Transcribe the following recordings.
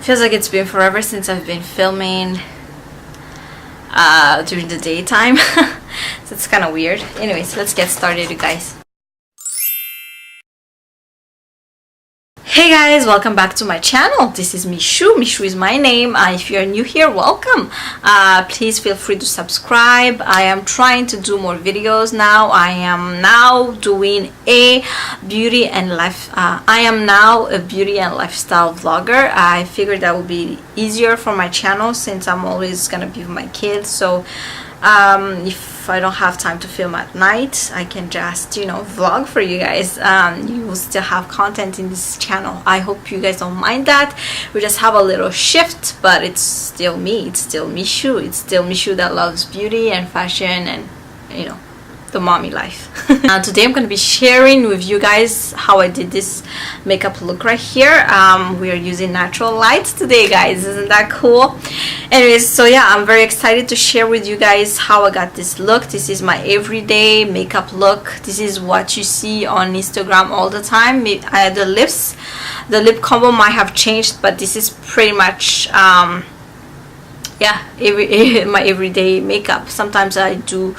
Feels like it's been forever since I've been filming during the daytime. So it's kind of weird. Anyways, let's get started, you guys. Hey guys, welcome back to my channel. This is Michou. Michou is my name. If you're new here, welcome. Please feel free to subscribe. I am trying to do more videos now. I am now doing a beauty and life. I am now a beauty and lifestyle vlogger. I figured that would be easier for my channel since I'm always gonna be with my kids. So if I don't have time to film at night, I can just, you know, vlog for you guys. You will still have content in this channel. I hope you guys don't mind that. We just have a little shift, but it's still me. It's still Michou. It's still Michou that loves beauty and fashion and, you know, the mommy life. Today I'm going to be sharing with you guys how I did this makeup look right here. We are using natural lights today, guys. Isn't that cool? Anyways, so yeah, I'm very excited to share with you guys how I got this look. This is my everyday makeup look. This is what you see on Instagram all the time. The lip combo might have changed, but this is pretty much yeah, my everyday makeup. Sometimes I do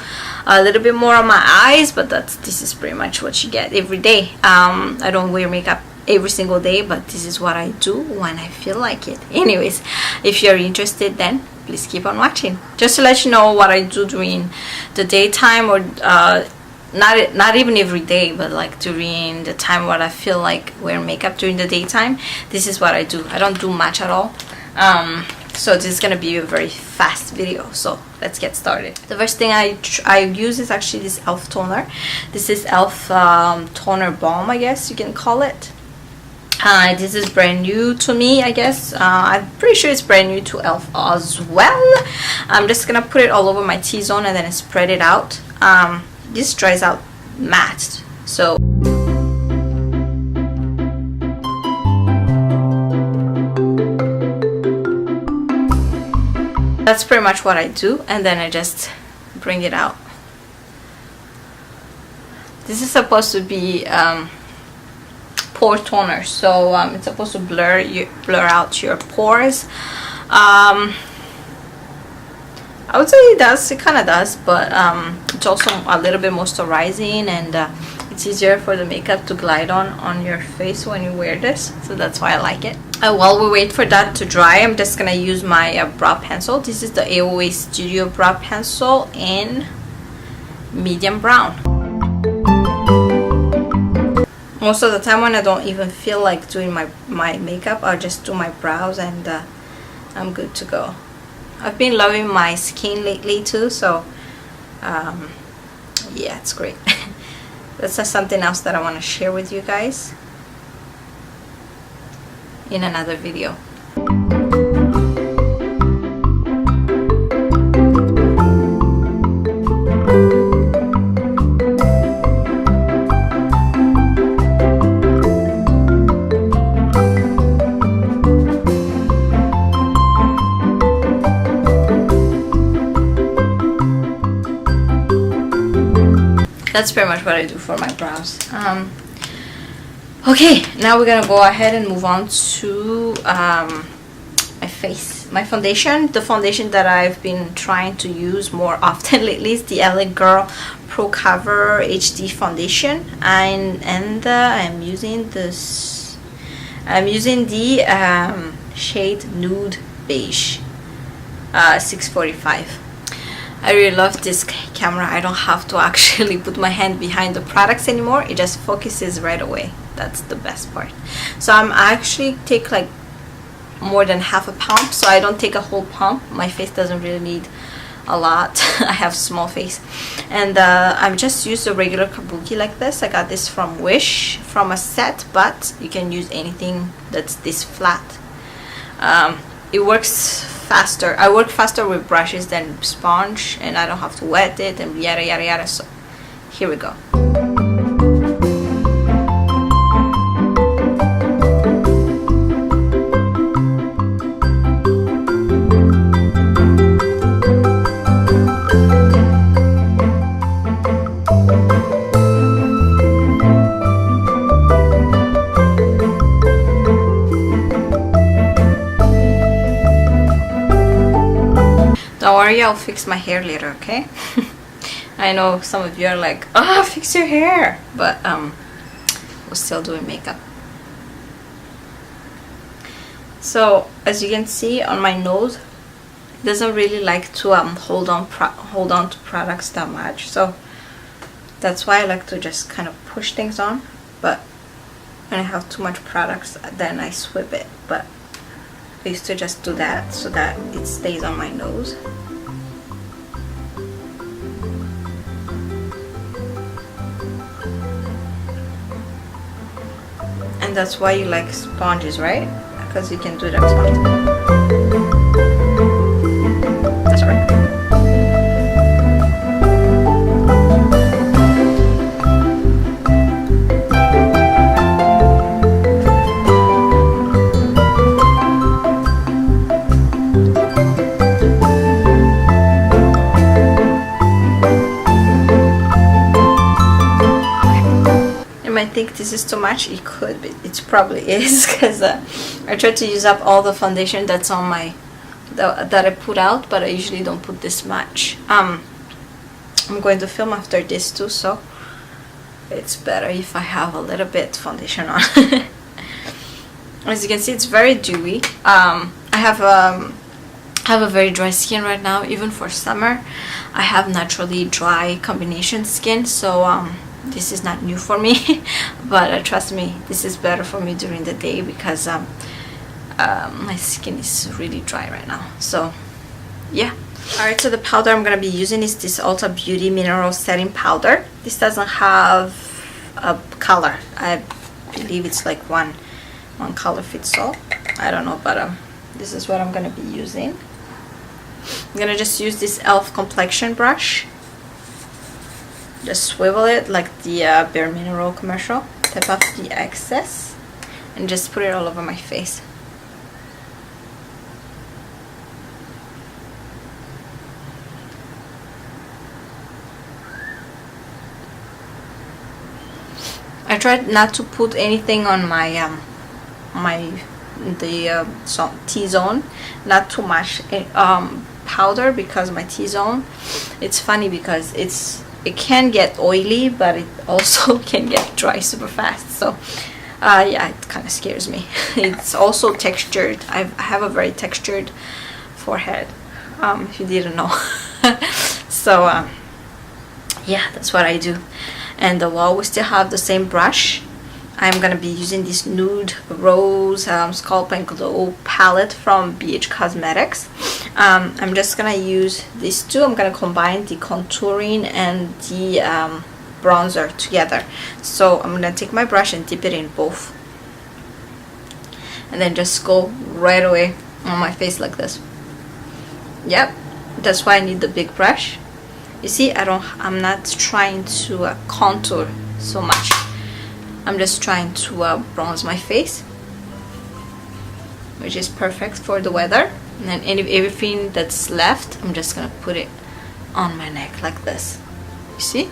a little bit more on my eyes, but this is pretty much what you get every day. I don't wear makeup every single day, but this is what I do when I feel like it. Anyways, if you're interested, then please keep on watching. Just to let you know what I do during the daytime, or not even every day, but like during the time when I feel like wearing makeup during the daytime, this is what I do. I don't do much at all. So this is gonna be a very fast video, so let's get started. The first thing I use is actually this e.l.f. toner. This is e.l.f. Toner Balm, I guess you can call it. This is brand new to me, I guess. I'm pretty sure it's brand new to e.l.f. as well. I'm just gonna put it all over my T-zone and then spread it out. This dries out matte, so that's pretty much what I do, and then I just bring it out. This is supposed to be pore toner, so it's supposed to blur out your pores. I would say it does. It kind of does, but it's also a little bit moisturizing, and it's easier for the makeup to glide on your face when you wear this, so that's why I like it. While we wait for that to dry, I'm just gonna use my brow pencil. This is the AOA Studio brow pencil in medium brown. Most of the time when I don't even feel like doing my makeup, I'll just do my brows and I'm good to go. I've been loving my skin lately too, so yeah, it's great. That's just something else that I want to share with you guys in another video. That's pretty much what I do for my brows. Okay, now we're gonna go ahead and move on to my face. My foundation, the foundation that I've been trying to use more often lately is the LA Girl Pro Cover HD foundation, and I'm using this. I'm using the shade Nude Beige 645. I really love this camera. I don't have to actually put my hand behind the products anymore. It just focuses right away. That's the best part. So I'm actually take like more than half a pump, so I don't take a whole pump. My face doesn't really need a lot. I have small face, and I'm just used a regular kabuki like this. I got this from Wish, from a set, but you can use anything that's this flat. It works faster. I work faster with brushes than sponge, and I don't have to wet it and yada yada yada. So here we go. Don't worry, I'll fix my hair later, okay? I know some of you are like, oh, fix your hair, but we're still doing makeup. So as you can see on my nose, it doesn't really like to hold on to products that much, so that's why I like to just kind of push things on. But when I have too much products, then I sweep it. But I used to just do that so that it stays on my nose. And that's why you like sponges, right? Because you can do it on sponge. That's right. I think this is too much. It could be, it probably is, because I try to use up all the foundation that's on my that I put out, but I usually don't put this much. I'm going to film after this too, so it's better if I have a little bit foundation on. As you can see, it's very dewy. I have a very dry skin right now. Even for summer, I have naturally dry combination skin, so this is not new for me. But trust me, this is better for me during the day, because my skin is really dry right now. So yeah. Alright, so the powder I'm gonna be using is this Ulta Beauty Mineral Setting Powder. This doesn't have a color. I believe it's like one color fits all. I don't know, but this is what I'm gonna be using. I'm gonna just use this e.l.f. complexion brush. Just swivel it like the Bare Mineral commercial. Tap off the excess and just put it all over my face. I tried not to put anything on my T-zone, not too much powder, because my T-zone, it's funny because it can get oily, but it also can get dry super fast. So yeah, it kind of scares me. It's also textured. I have a very textured forehead, if you didn't know. So yeah, that's what I do. And while we still have the same brush, I'm gonna be using this Nude Rose Sculpt and Glow palette from BH Cosmetics. I'm just gonna use these two. I'm gonna combine the contouring and the bronzer together. So I'm gonna take my brush and dip it in both, and then just go right away on my face like this. Yep, that's why I need the big brush. You see, I'm not trying to contour so much. I'm just trying to bronze my face, which is perfect for the weather. And then everything that's left, I'm just gonna put it on my neck like this. You see?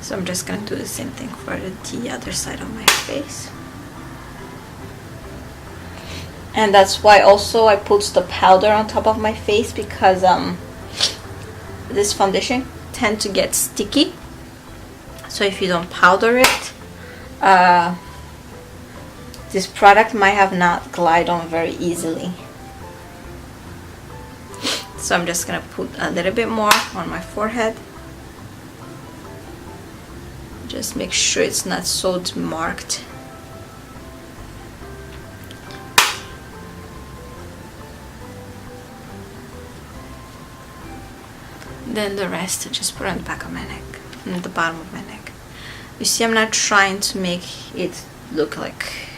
So I'm just gonna do the same thing for the other side of my face. And that's why also I put the powder on top of my face, because this foundation tends to get sticky. So if you don't powder it, this product might have not glide on very easily. So I'm just gonna put a little bit more on my forehead. Just make sure it's not so marked. Then the rest I just put on the back of my neck and at the bottom of my neck. You see, I'm not trying to make it look like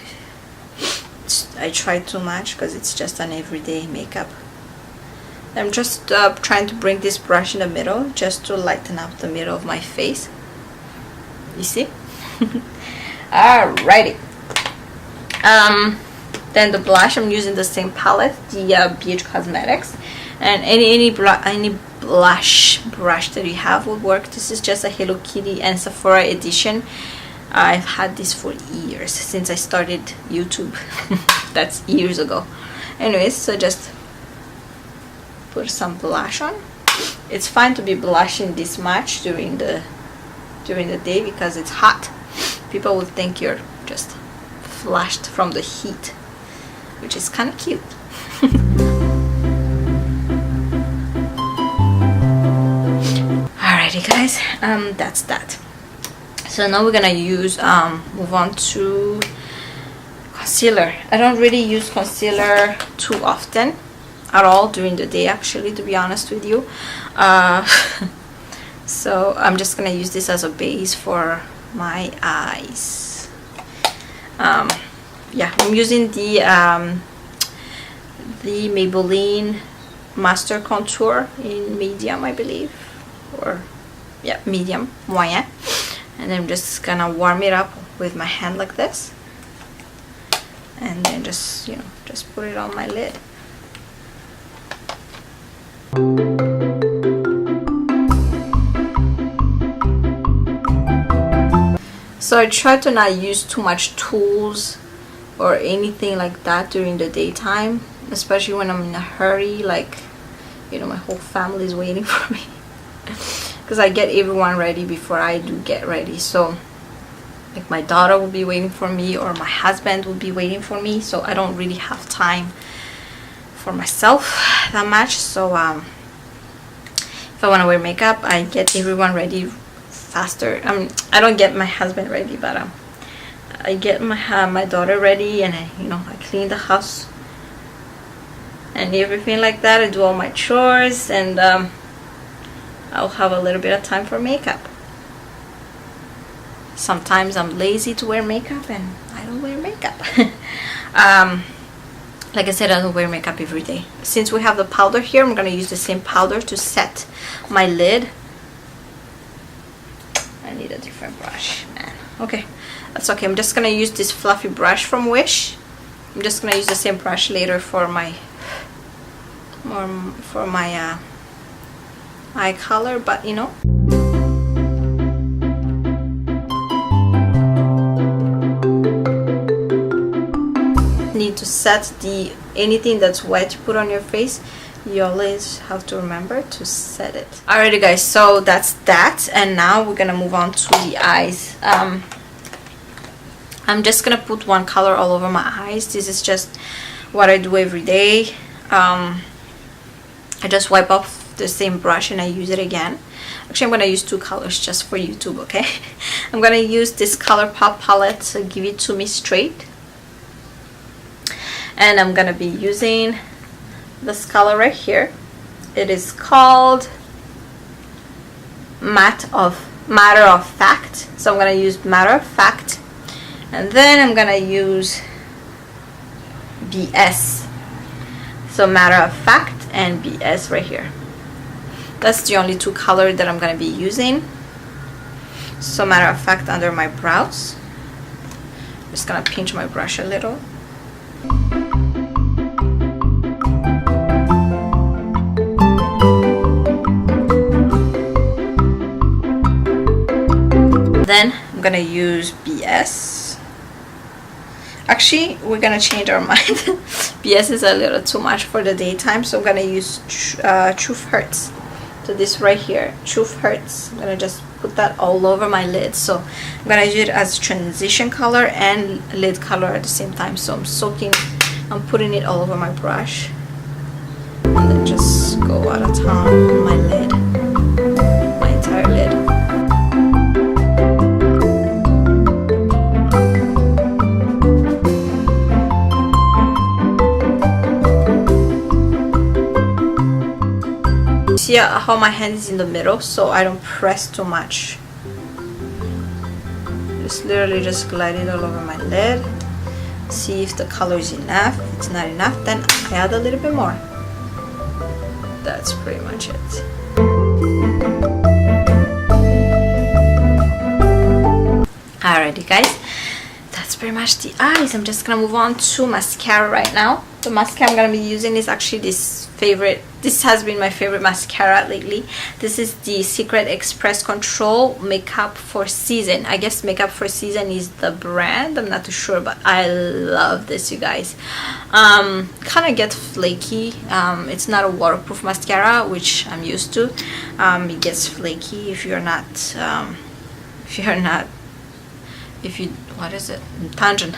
I try too much, because it's just an everyday makeup. I'm just trying to bring this brush in the middle just to lighten up the middle of my face. You see? Alrighty. Then the blush, I'm using the same palette, the BH Cosmetics, and any blush brush that you have would work. This is just a Hello Kitty and Sephora edition. I've had this for years, since I started YouTube. That's years ago. Anyways, so just put some blush on. It's fine to be blushing this much during the day because it's hot. People will think you're just flushed from the heat, which is kind of cute. Alrighty guys, that's that. So now we're gonna use move on to concealer. I don't really use concealer too often at all during the day, actually, to be honest with you. So I'm just gonna use this as a base for my eyes. Yeah, I'm using the Maybelline Master Contour in medium, I believe, or yeah, medium, moyen. And I'm just gonna warm it up with my hand like this, and then just, you know, just put it on my lid. So I try to not use too much tools or anything like that during the daytime, especially when I'm in a hurry, like, you know, my whole family is waiting for me. Because I get everyone ready before I do get ready. So like my daughter will be waiting for me, or my husband will be waiting for me, so I don't really have time for myself that much. So if I want to wear makeup, I get everyone ready faster. I don't get my husband ready, but I get my daughter ready, and I clean the house and everything like that. I do all my chores, and I'll have a little bit of time for makeup. Sometimes I'm lazy to wear makeup and I don't wear makeup. Like I said, I don't wear makeup every day. Since we have the powder here, I'm going to use the same powder to set my lid. I need a different brush, man. Okay, that's okay. I'm just going to use this fluffy brush from Wish. I'm just going to use the same brush later for my eye color, but you know. Need to set anything that's wet you put on your face. You always have to remember to set it. Alrighty guys, so that's that, and now we're gonna move on to the eyes. I'm just gonna put one color all over my eyes. This is just what I do every day. I just wipe off the same brush and I use it again. Actually, I'm gonna use two colors just for YouTube, okay? I'm gonna use this ColourPop palette to Give It To Me Straight, and I'm gonna be using this color right here. It is called Matter of Fact, so I'm gonna use Matter of Fact, and then I'm gonna use BS. So Matter of Fact and BS right here. That's the only two colors that I'm going to be using. So Matter of Fact under my brows. Just going to pinch my brush a little. Then I'm going to use BS. Actually, we're going to change our mind. BS is a little too much for the daytime, so I'm going to use Truth Hurts. So this right here, Truth Hurts. I'm gonna just put that all over my lid. So I'm gonna use it as transition color and lid color at the same time. So I'm putting it all over my brush, and then just go out of town on my lid, my entire lid. See how my hand is in the middle, so I don't press too much. Just literally just glide it all over my lid. See if the color is enough. If it's not enough, then I add a little bit more. That's pretty much it. Alrighty guys, that's pretty much the eyes. I'm just gonna move on to mascara right now. The mascara I'm gonna be using is actually this has been my favorite mascara lately. This is the Secret Express Control Makeup for Season. I guess Makeup for Season is the brand, I'm not too sure, but I love this, you guys. Kind of get flaky. It's not a waterproof mascara, which I'm used to. It gets flaky if you're not what is it? Tangent.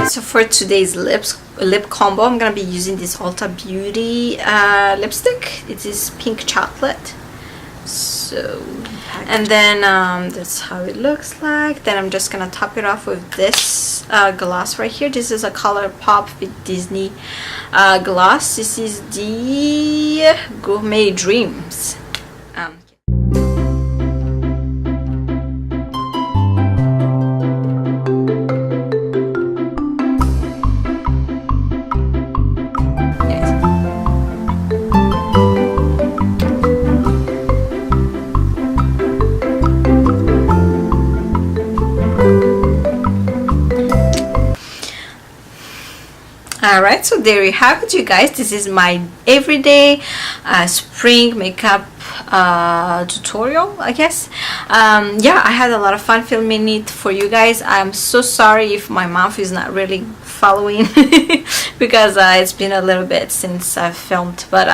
So for today's lip combo, I'm gonna be using this Ulta Beauty lipstick. It is pink chocolate. So, and then that's how it looks like. Then I'm just gonna top it off with this gloss right here. This is a ColourPop with Disney gloss. This is the Gourmet Dreams. Alright, so there you have it, you guys. This is my everyday spring makeup tutorial, I guess. Yeah, I had a lot of fun filming it for you guys. I'm so sorry if my mouth is not really following because it's been a little bit since I've filmed, but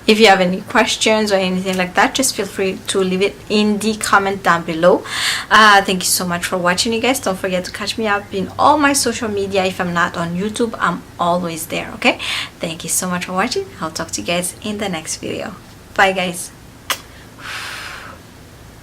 if you have any questions or anything like that, just feel free to leave it in the comment down below. Thank you so much for watching, you guys. Don't forget to catch me up in all my social media. If I'm not on YouTube, I'm always there. Okay, thank you so much for watching. I'll talk to you guys in the next video. Bye, guys.